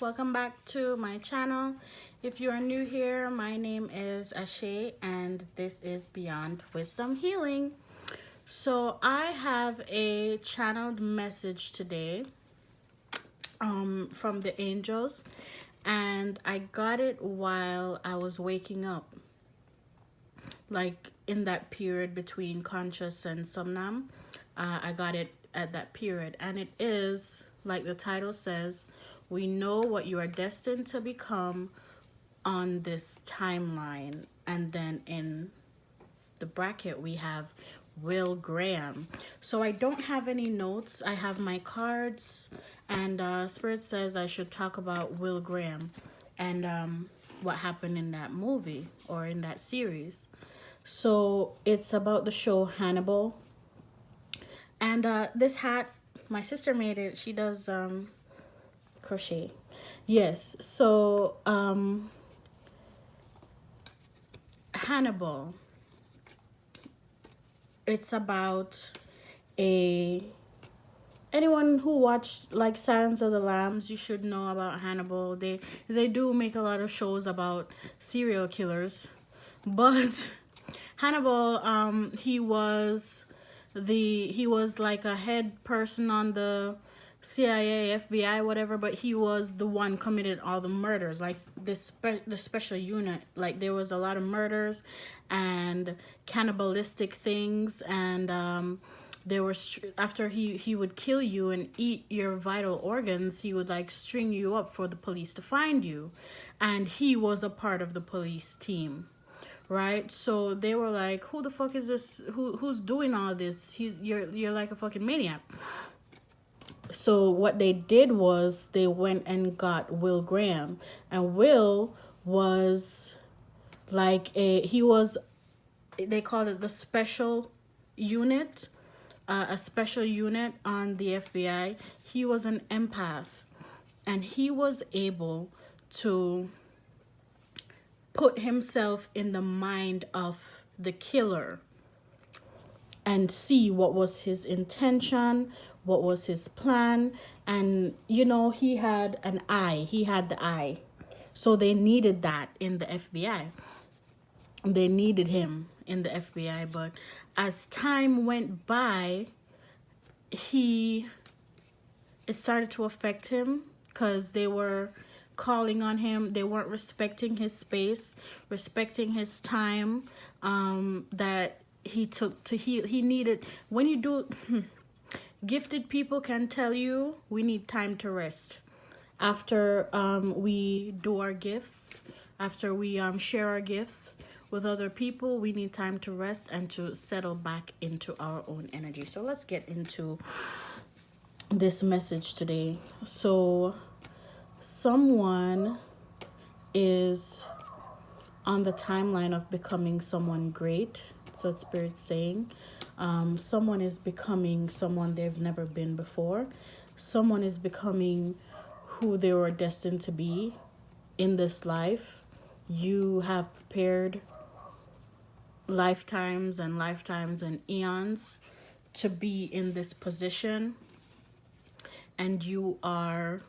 welcome back to my channel. If you are new here, my name is Ashay and this is Beyond Wisdom Healing. So I have a channeled message today from the angels, and I got it while I was waking up, like in that period between conscious and somnam. I got it at that period, and it is like the title says, we know what you are destined to become on this timeline. And then in the bracket we have Will Graham. So I don't have any notes. I have my cards, and Spirit says I should talk about Will Graham and what happened in that movie or in that series. So it's about the show Hannibal. And this hat, my sister made it. She does crochet. Yes. So Hannibal. It's about a anyone who watched like Silence of the Lambs, you should know about Hannibal. They do make a lot of shows about serial killers, but Hannibal, he was like a head person on the CIA, FBI, whatever, but he was the one committed all the murders. Like the special unit, like there was a lot of murders and cannibalistic things, and there were after he would kill you and eat your vital organs, he would like string you up for the police to find you, and he was a part of the police team, right? So they were like, who the fuck is this, who's doing all this? You're like a fucking maniac. So what they did was they went and got Will Graham, and Will was like they called it the special unit, a special unit on the FBI. He was an empath, and he was able to put himself in the mind of the killer and see what was his intention, what was his plan. And he had an eye, he had the eye. So they needed that in the FBI. They needed him in the FBI, but as time went by, it started to affect him because they were calling on him. They weren't respecting his space, respecting his time that he took to heal. He needed, when you do, gifted people can tell you we need time to rest. After we do our gifts, after we share our gifts with other people, we need time to rest and to settle back into our own energy. So let's get into this message today. So someone is on the timeline of becoming someone great. So it's Spirit saying someone is becoming someone they've never been before. Someone is becoming who they were destined to be in this life. You have prepared lifetimes and lifetimes and eons to be in this position, and you are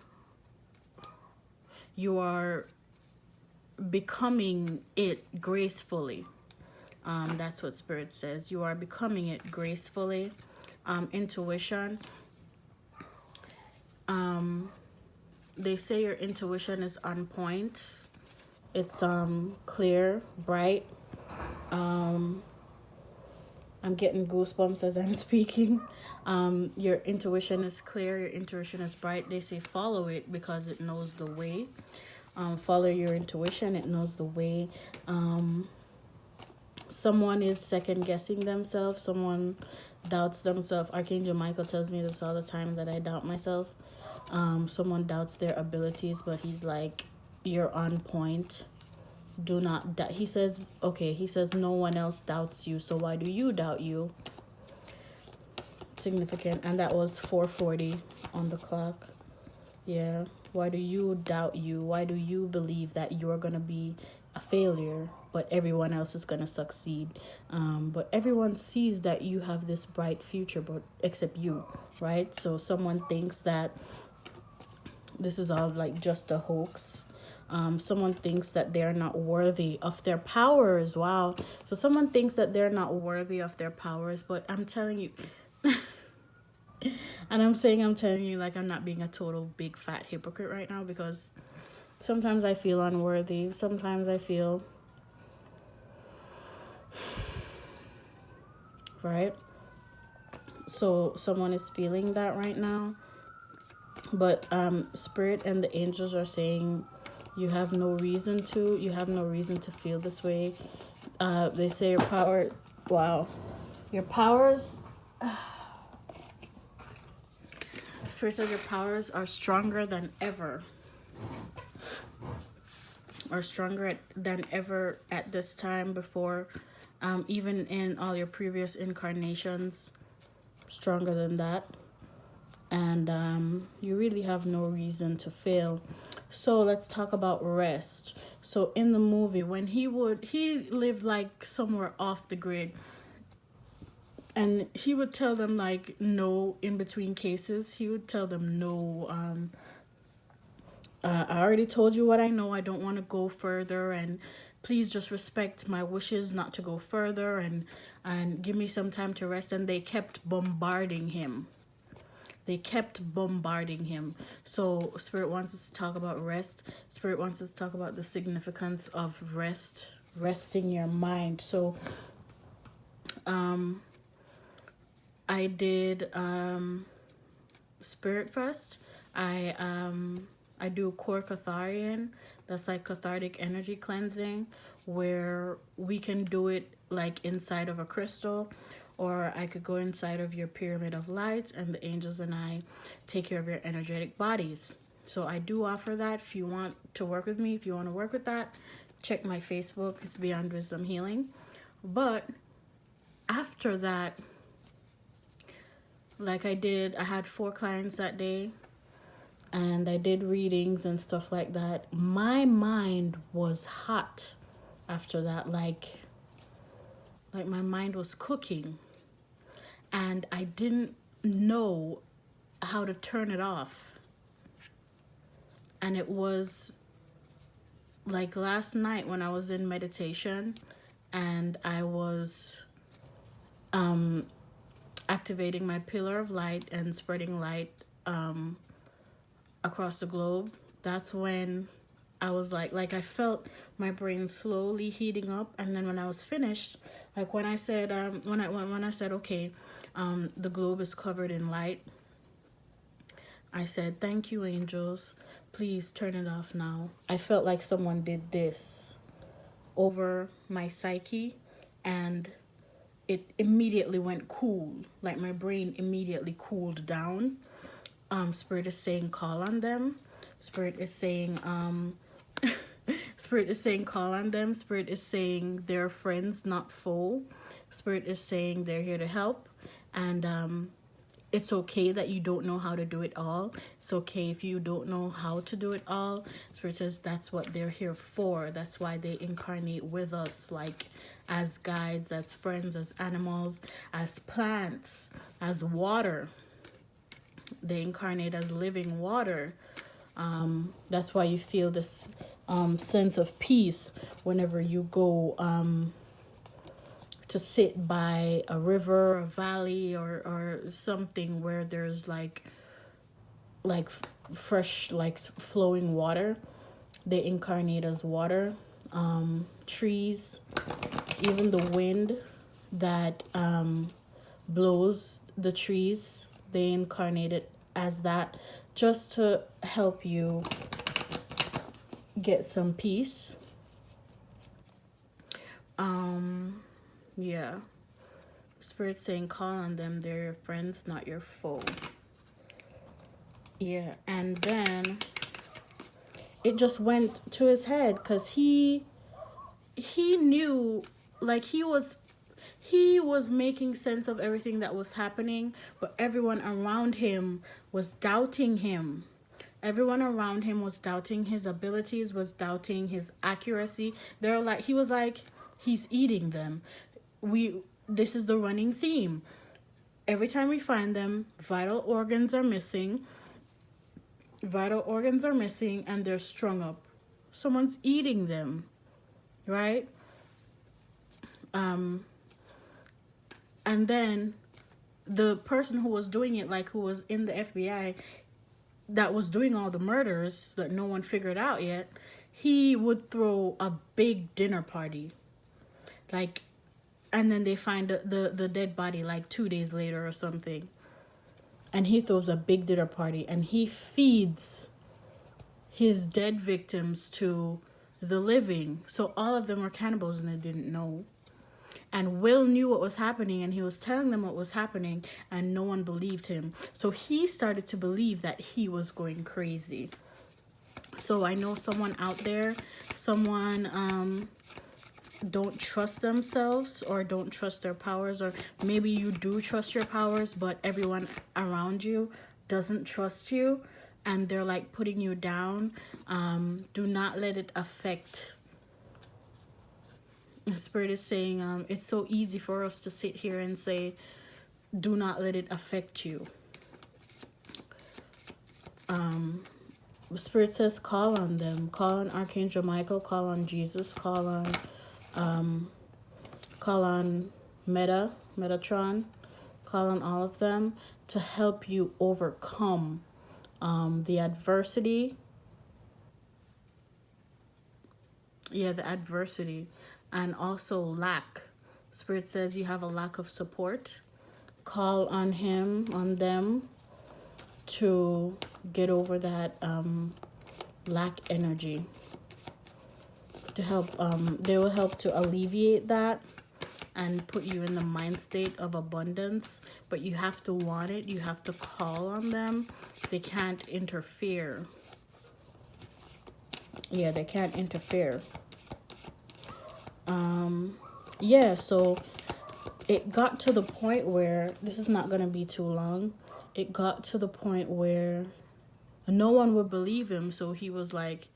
becoming it gracefully. That's what Spirit says. You are becoming it gracefully. Intuition. They say your intuition is on point. It's clear, bright. I'm getting goosebumps as I'm speaking. Your intuition is clear. Your intuition is bright. They say follow it because it knows the way. Follow your intuition. It knows the way. Someone is second guessing themselves. Someone doubts themselves. Archangel Michael tells me this all the time, that I doubt myself. Someone doubts their abilities, but he's like, you're on point. Do not doubt. He says no one else doubts you, so why do you doubt you? Significant. And that was 4:40 on the clock. Yeah. Why do you doubt you? Why do you believe that you're gonna be a failure but everyone else is gonna succeed? But everyone sees that you have this bright future, but except you, right? So someone thinks that this is all like just a hoax. Someone thinks that they're not worthy of their powers. Wow. So someone thinks that they're not worthy of their powers, but I'm telling you, and I'm telling you, like, I'm not being a total big fat hypocrite right now, because sometimes I feel unworthy. Sometimes I feel, right? So someone is feeling that right now. But Spirit and the angels are saying you have no reason to. You have no reason to feel this way. They say your power. Wow, your powers. Spirit says your powers are stronger than ever. Are stronger than ever at this time before. Even in all your previous incarnations, stronger than that. And you really have no reason to fail. So let's talk about rest. So in the movie, when he lived like somewhere off the grid, and he would tell them like no in between cases. He would tell them no. I already told you what I know. I don't want to go further, and please just respect my wishes not to go further, and give me some time to rest. And they kept bombarding him. They kept bombarding him. So Spirit wants us to talk about rest. Spirit wants us to talk about the significance of rest, resting your mind. So I did Spirit Fest. I do core Catharian. That's like cathartic energy cleansing, where we can do it like inside of a crystal, or I could go inside of your pyramid of lights, and the angels and I take care of your energetic bodies. So I do offer that. If you want to work with me, if you want to work with that, check my Facebook. It's Beyond Wisdom Healing. But after that, like I had 4 clients that day, and I did readings and stuff like that. My mind was hot after that, like my mind was cooking, and I didn't know how to turn it off. And it was like last night when I was in meditation, and I was activating my pillar of light and spreading light across the globe. That's when I was like I felt my brain slowly heating up. And then when I was finished, like when I said when I said okay, the globe is covered in light, I said, thank you, angels, please turn it off now. I felt like someone did this over my psyche, and it immediately went cool. Like my brain immediately cooled down. Spirit is saying call on them. Spirit is saying Spirit is saying call on them. Spirit is saying they're friends, not foe. Spirit is saying they're here to help. And it's okay that you don't know how to do it all. It's okay if you don't know how to do it all. Spirit says that's what they're here for. That's why they incarnate with us, like as guides, as friends, as animals, as plants, as water. They incarnate as living water. That's why you feel this sense of peace whenever you go to sit by a river, a valley, or something where there's like fresh, like flowing water. They incarnate as water. Trees, even the wind that blows the trees, they incarnate it as that, just to help you get some peace. Yeah. Spirit saying call on them. They're your friends, not your foe. Yeah. And then it just went to his head, because he knew, like he was making sense of everything that was happening, but everyone around him was doubting him. Everyone around him was doubting his abilities, was doubting his accuracy. They're like, he was like, he's eating them. This is the running theme. Every time we find them, vital organs are missing. Vital organs are missing and they're strung up. Someone's eating them, right? And then the person who was doing it, like who was in the FBI, that was doing all the murders that no one figured out yet, he would throw a big dinner party. Like, and then they find the dead body like 2 days later or something. And he throws a big dinner party and he feeds his dead victims to the living. So all of them were cannibals and they didn't know. And Will knew what was happening and he was telling them what was happening and no one believed him. So he started to believe that he was going crazy. So I know someone out there, someone don't trust themselves or don't trust their powers, or maybe you do trust your powers but everyone around you doesn't trust you and they're like putting you down. Do not let it affect. The Spirit is saying it's so easy for us to sit here and say, do not let it affect you. The Spirit says call on them. Call on Archangel Michael. Call on Jesus. Call on Metatron. Call on all of them to help you overcome the adversity. Yeah, the adversity. And also lack. Spirit says you have a lack of support. Call on him, on them, to get over that lack energy. To help, they will help to alleviate that and put you in the mind state of abundance. But you have to want it. You have to call on them. They can't interfere. Yeah, they can't interfere. Yeah, so it got to the point where, this is not going to be too long, it got to the point where no one would believe him. So he was like,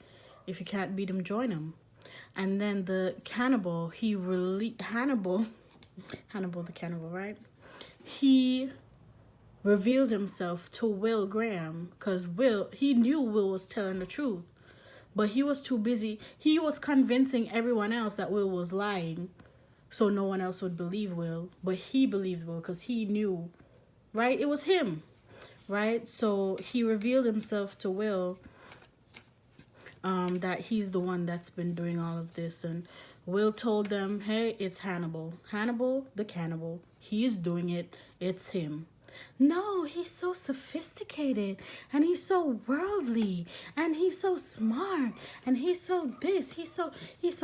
if you can't beat him, join him. And then the cannibal, Hannibal the cannibal, right? He revealed himself to Will Graham because he knew Will was telling the truth. But he was too busy. He was convincing everyone else that Will was lying so no one else would believe Will. But he believed Will because he knew, right? It was him, right? So he revealed himself to Will that he's the one that's been doing all of this. And Will told them, hey, it's Hannibal. Hannibal the cannibal. He's doing it. It's him. No, he's so sophisticated and he's so worldly and he's so smart and he's so this, he's so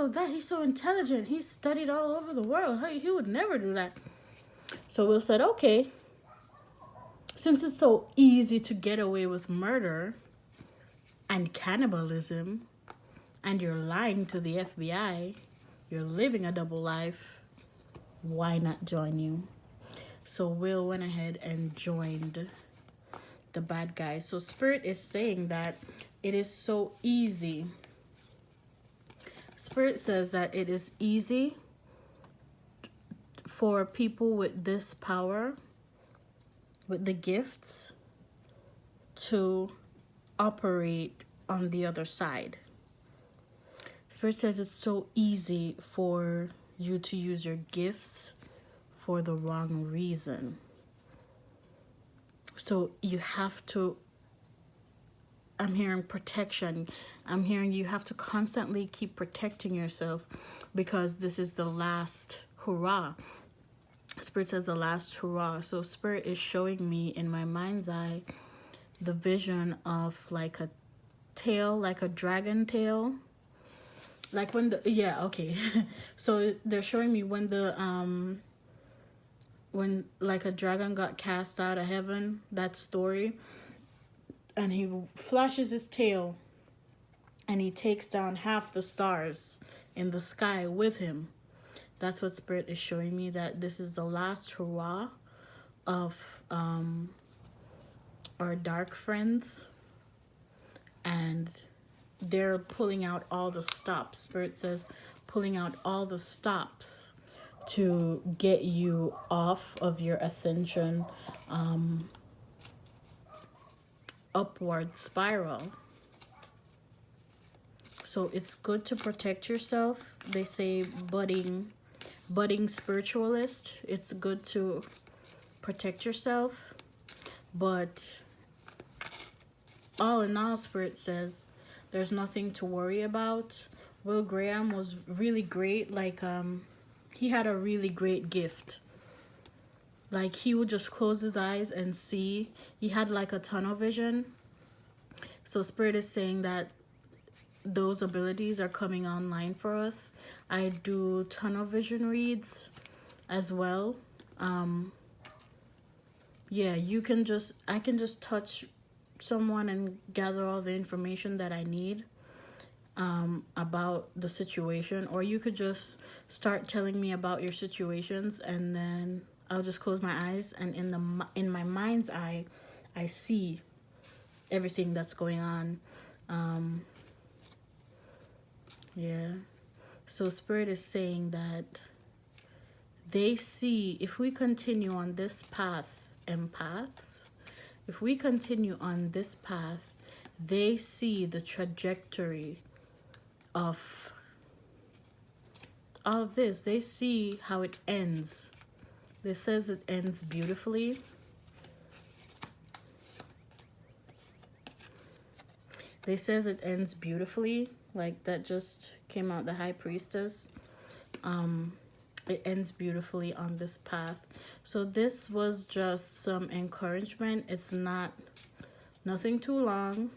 that, he's so intelligent, he's studied all over the world. He would never do that. So Will said, okay, since it's so easy to get away with murder and cannibalism and you're lying to the FBI, you're living a double life, why not join you? So Will went ahead and joined the bad guys. So Spirit is saying that it is so easy. Spirit says that it is easy for people with this power, with the gifts, to operate on the other side. Spirit says it's so easy for you to use your gifts for the wrong reason. So you have to, I'm hearing protection. I'm hearing you have to constantly keep protecting yourself because this is the last hurrah. Spirit says the last hurrah. So Spirit is showing me in my mind's eye the vision of like a tail, like a dragon tail. Like when the, yeah, okay. So they're showing me when like a dragon got cast out of heaven, that story, and he flashes his tail and he takes down half the stars in the sky with him. That's what Spirit is showing me, that this is the last hurrah of our dark friends, and they're pulling out all the stops. Spirit says pulling out all the stops to get you off of your ascension, upward spiral. So it's good to protect yourself. They say budding spiritualist. It's good to protect yourself. But all in all, Spirit says there's nothing to worry about. Will Graham was really great. Like, he had a really great gift. Like, he would just close his eyes and see. He had like a tunnel vision. So Spirit is saying that those abilities are coming online for us. I do tunnel vision reads as well. Yeah, I can just touch someone and gather all the information that I need about the situation, or you could just start telling me about your situations, and then I'll just close my eyes, and in my mind's eye, I see everything that's going on. Yeah. So Spirit is saying that they see, if we continue on this path, empaths, if we continue on this path, they see the trajectory of all of this. They see how it ends. This says it ends beautifully. They says it ends beautifully. Like, that just came out, the High Priestess. It ends beautifully on this path. So this was just some encouragement. It's nothing too long.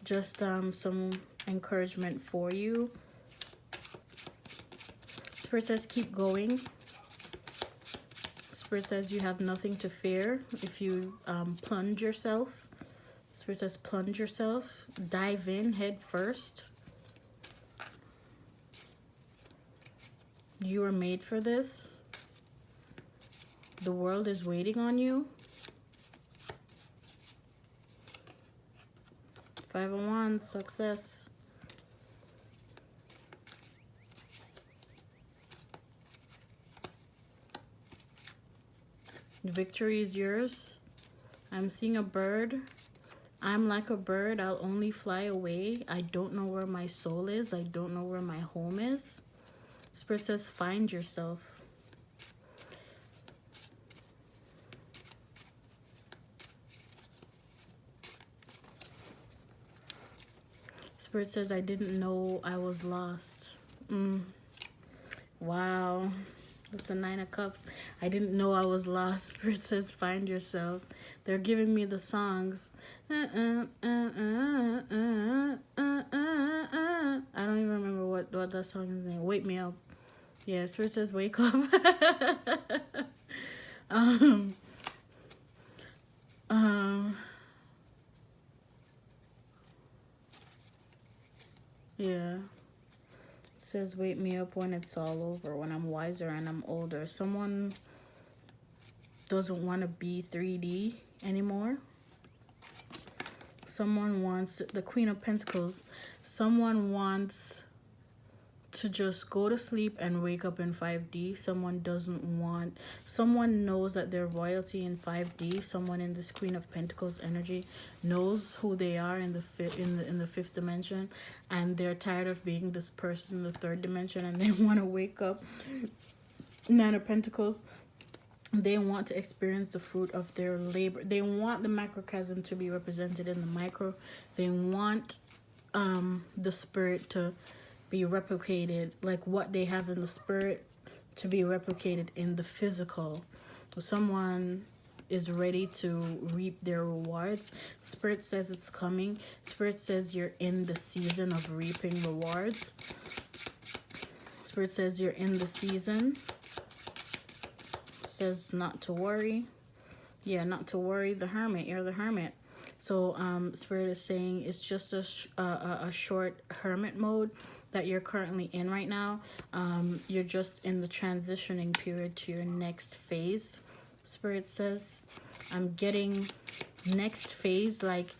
Just some encouragement for you. Spirit says keep going. Spirit says you have nothing to fear if you plunge yourself. Spirit says plunge yourself. Dive in head first. You are made for this. The world is waiting on you. 5 of Wands, success. Victory is yours. I'm seeing a bird. I'm like a bird. I'll only fly away. I don't know where my soul is. I don't know where my home is. Spirit says find yourself. Spirit says I didn't know I was lost. Wow. It's a 9 of Cups. I didn't know I was lost. Spirit says find yourself. They're giving me the songs. I don't even remember what that song is named. Wake Me Up. Yeah, Spirit says wake up. Yeah. It says wake me up when it's all over, when I'm wiser and I'm older. Someone doesn't want to be 3D anymore. Someone wants, the Queen of Pentacles, someone wants to just go to sleep and wake up in 5D. Someone doesn't want, someone knows that they're royalty in 5D. Someone in this Queen of Pentacles energy knows who they are in the fifth dimension, and they're tired of being this person in the third dimension, and they want to wake up. 9 of Pentacles, they want to experience the fruit of their labor. They want the macrocosm to be represented in the micro. They want the spirit to be replicated, like what they have in the spirit to be replicated in the physical. So someone is ready to reap their rewards. Spirit says it's coming. Spirit says you're in the season of reaping rewards. Spirit says you're in the season. Says not to worry. Yeah, not to worry. The Hermit. You're the Hermit. So Spirit is saying it's just a short hermit mode that you're currently in right now. You're just in the transitioning period to your next phase. Spirit says I'm getting next phase, like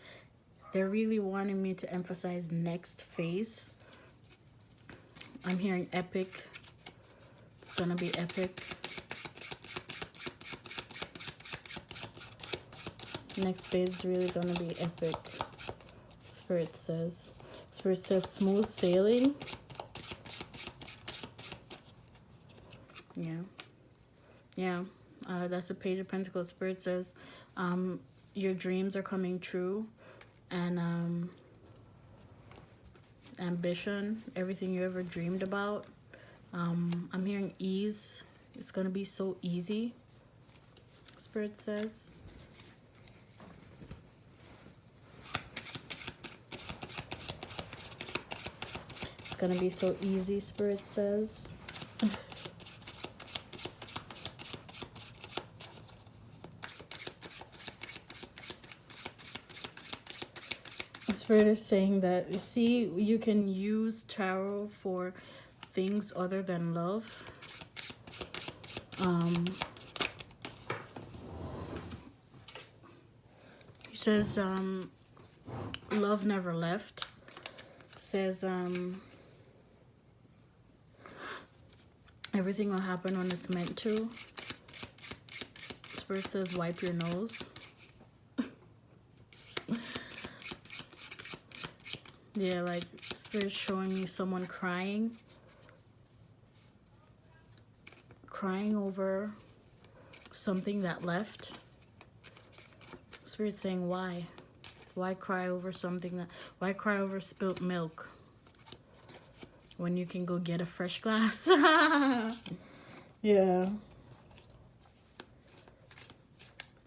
they're really wanting me to emphasize next phase. I'm hearing epic. It's gonna be epic. Next phase is really going to be epic. Spirit says smooth sailing. Yeah, that's the Page of Pentacles. Spirit says your dreams are coming true, and ambition, everything you ever dreamed about. I'm hearing ease. It's going to be so easy, Spirit says. It's going to be so easy, Spirit says. Spirit is saying that, you see, you can use tarot for things other than love. He says love never left. Says everything will happen when it's meant to. Spirit says wipe your nose. Yeah, like Spirit showing me someone crying over something that left. Spirit saying why cry over something that, why cry over spilt milk when you can go get a fresh glass? Yeah.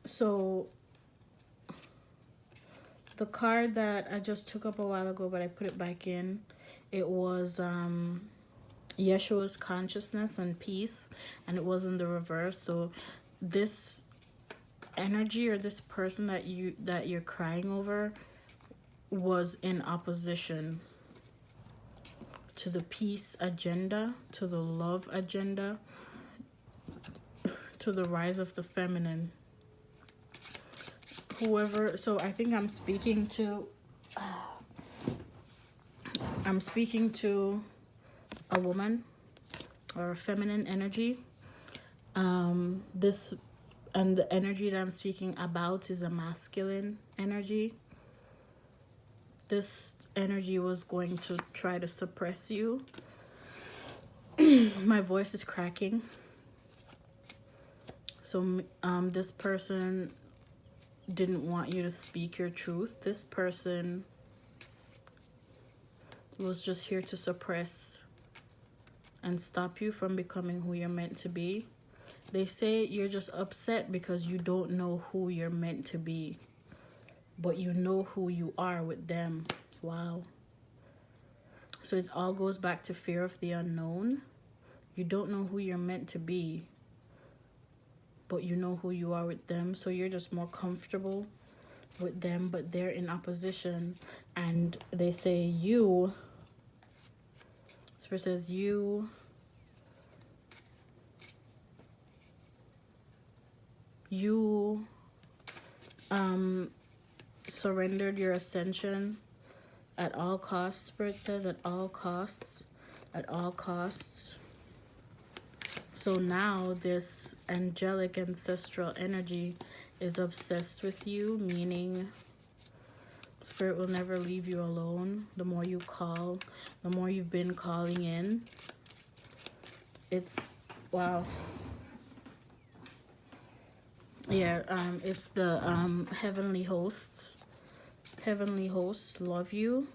So the card that I just took up a while ago, but I put it back in, it was Yeshua's consciousness and peace, and it was in the reverse. So this energy, or this person that you're crying over, was in opposition to the peace agenda, to the love agenda, to the rise of the feminine. Whoever, so I think I'm speaking to a woman or a feminine energy. This, and the energy that I'm speaking about is a masculine energy. This energy was going to try to suppress you. My voice is cracking. So this person didn't want you to speak your truth. This person was just here to suppress and stop you from becoming who you're meant to be. They say you're just upset because you don't know who you're meant to be, but you know who you are with them. Wow. So it all goes back to fear of the unknown. You don't know who you're meant to be, but you know who you are with them. So you're just more comfortable with them, but they're in opposition. And they say you, Spirit says you surrendered your ascension at all costs. Spirit says at all costs, at all costs. So now this angelic ancestral energy is obsessed with you, meaning Spirit will never leave you alone. The more you call, the more you've been calling in. It's, wow. Yeah, it's the heavenly hosts. Heavenly hosts love you.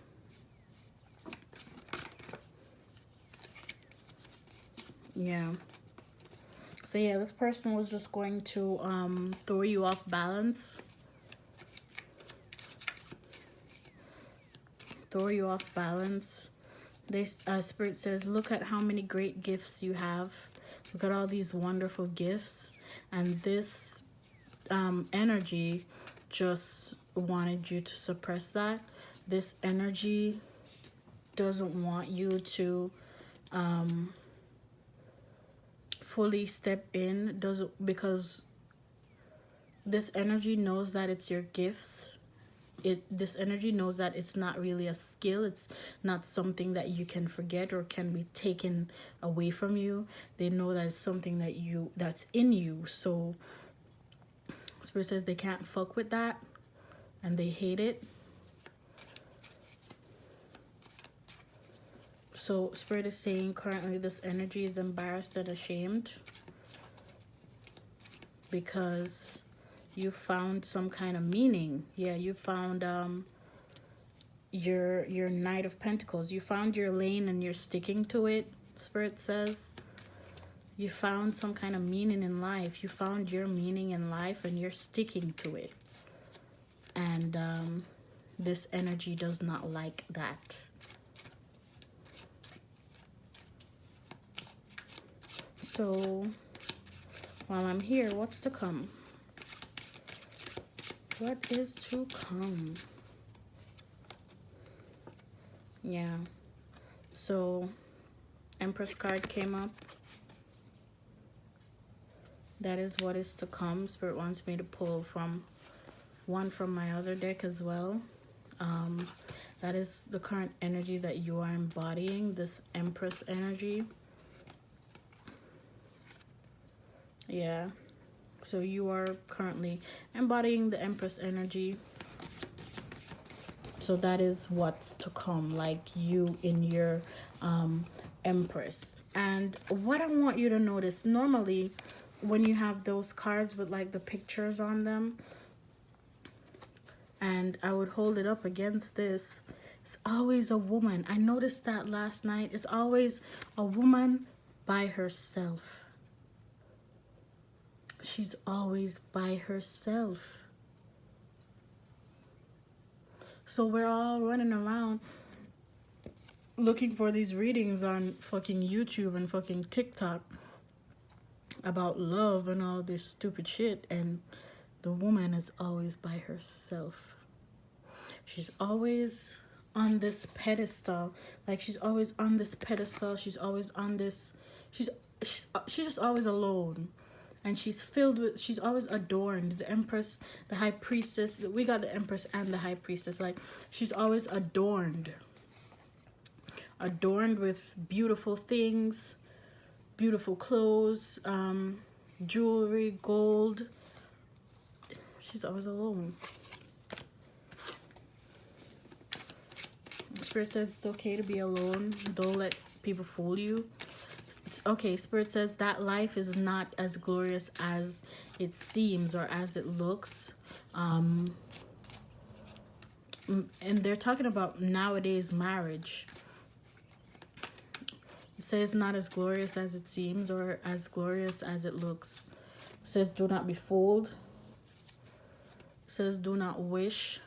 Yeah. So yeah, this person was just going to throw you off balance. Throw you off balance. This Spirit says, look at how many great gifts you have. Look at all these wonderful gifts. And this energy just wanted you to suppress that. This energy doesn't want you to fully step in, because this energy knows that it's your gifts. This energy knows that it's not really a skill. It's not something that you can forget or can be taken away from you. They know that it's something that's in you. So Spirit says they can't fuck with that and they hate it. So Spirit is saying currently this energy is embarrassed and ashamed because you found some kind of meaning. Yeah, you found your Knight of Pentacles. You found your lane and you're sticking to it, Spirit says. You found some kind of meaning in life. You found your meaning in life and you're sticking to it. And this energy does not like that. So while I'm here, what's to come? What is to come? Yeah. So Empress card came up. That is what is to come. Spirit wants me to pull from one from my other deck as well. That is the current energy that you are embodying, this Empress energy. Yeah. So you are currently embodying the Empress energy. So that is what's to come, like you in your Empress. And what I want you to notice, normally when you have those cards with like the pictures on them, and I would hold it up against this, it's always a woman. I noticed that last night. It's always a woman by herself. She's always by herself. So we're all running around looking for these readings on fucking YouTube and fucking TikTok about love and all this stupid shit, and the woman is always by herself. She's always on this pedestal. Like she's always on this pedestal. She's always on this. She's just always alone. And she's filled with, she's always adorned. The Empress, the High Priestess. We got the Empress and the High Priestess. Like she's always adorned. Adorned with beautiful things, beautiful clothes, jewelry, gold. She's always alone. Spirit says it's okay to be alone. Don't let people fool you. Okay, Spirit says that life is not as glorious as it seems or as it looks. And they're talking about nowadays marriage. It says not as glorious as it seems or as glorious as it looks. It says do not be fooled. It says do not wish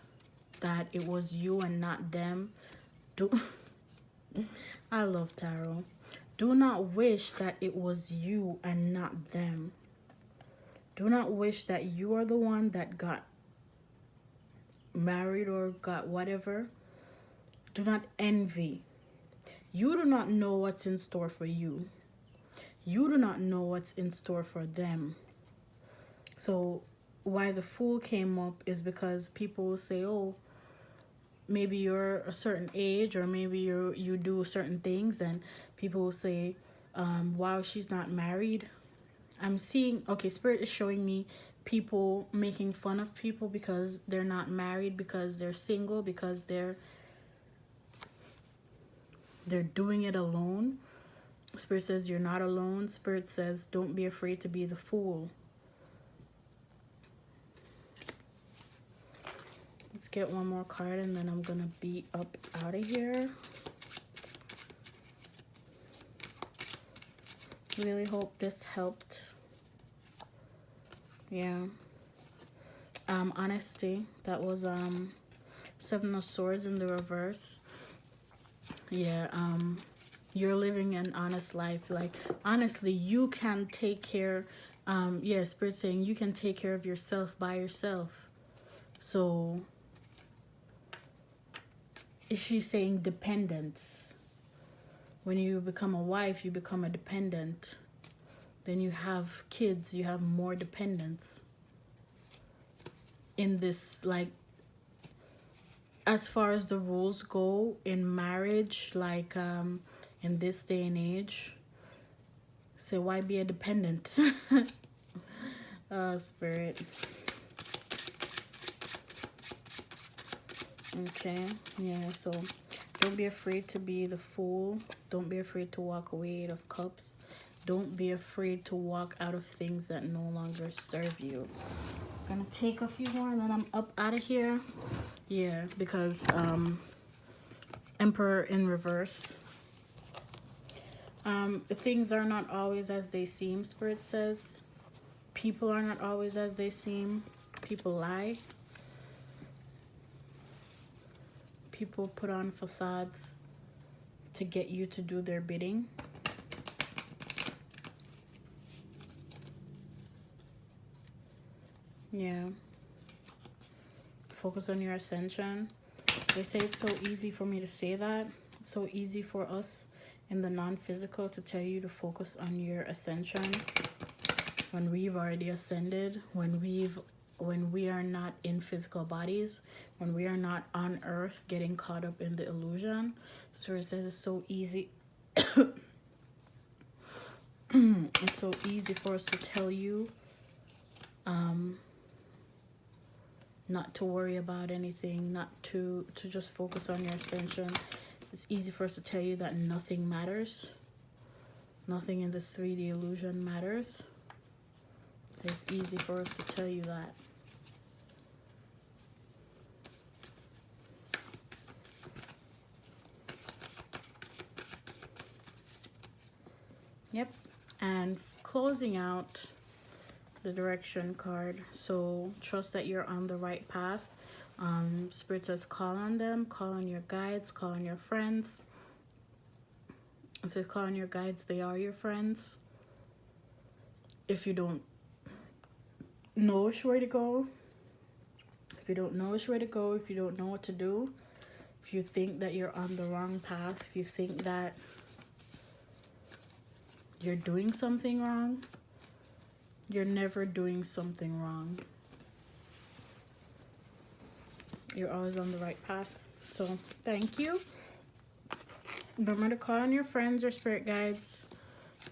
that it was you and not them. I love tarot. Do not wish that it was you and not them. Do not wish that you are the one that got married or got whatever. Do not envy. You do not know what's in store for you. You do not know what's in store for them. So why the Fool came up is because people will say, oh, maybe you're a certain age or maybe you do certain things, and people will say, wow, she's not married. I'm seeing, okay, Spirit is showing me people making fun of people because they're not married, because they're single, because they're doing it alone. Spirit says you're not alone. Spirit says don't be afraid to be the fool. Let's get one more card and then I'm gonna be up out of here. Really hope this helped. Yeah. Honesty. That was Seven of Swords in the reverse. Yeah, you're living an honest life. Like, honestly, you can take care, yeah, Spirit saying you can take care of yourself by yourself. So she's saying dependence. When you become a wife, you become a dependent. Then you have kids, you have more dependence. In this, like, as far as the rules go in marriage, like in this day and age, so why be a dependent? Oh, Spirit. Okay, yeah, so don't be afraid to be the fool. Don't be afraid to walk away, Eight of Cups. Don't be afraid to walk out of things that no longer serve you. I'm gonna take a few more and then I'm up out of here. Yeah, because Emperor in reverse. Things are not always as they seem, Spirit says. People are not always as they seem. People lie. People put on facades to get you to do their bidding. Yeah. Focus on your ascension. They say it's so easy for me to say that. It's so easy for us in the non-physical to tell you to focus on your ascension when we've already ascended, when we are not in physical bodies, when we are not on earth getting caught up in the illusion. So it says it's so easy. It's so easy for us to tell you not to worry about anything, not to just focus on your ascension. It's easy for us to tell you that nothing matters. Nothing in this 3D illusion matters. So it's easy for us to tell you that. Yep. And closing out the direction card. So trust that you're on the right path. Spirit says call on them, call on your guides, call on your friends. It says call on your guides, they are your friends. If you don't know which way to go, if you don't know which way to go, if you don't know what to do, if you think that you're on the wrong path, if you think that you're doing something wrong, you're never doing something wrong. You're always on the right path. So thank you. Remember to call on your friends or spirit guides,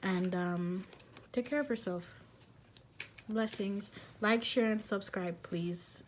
and take care of yourself. Blessings. Like, share, and subscribe, please.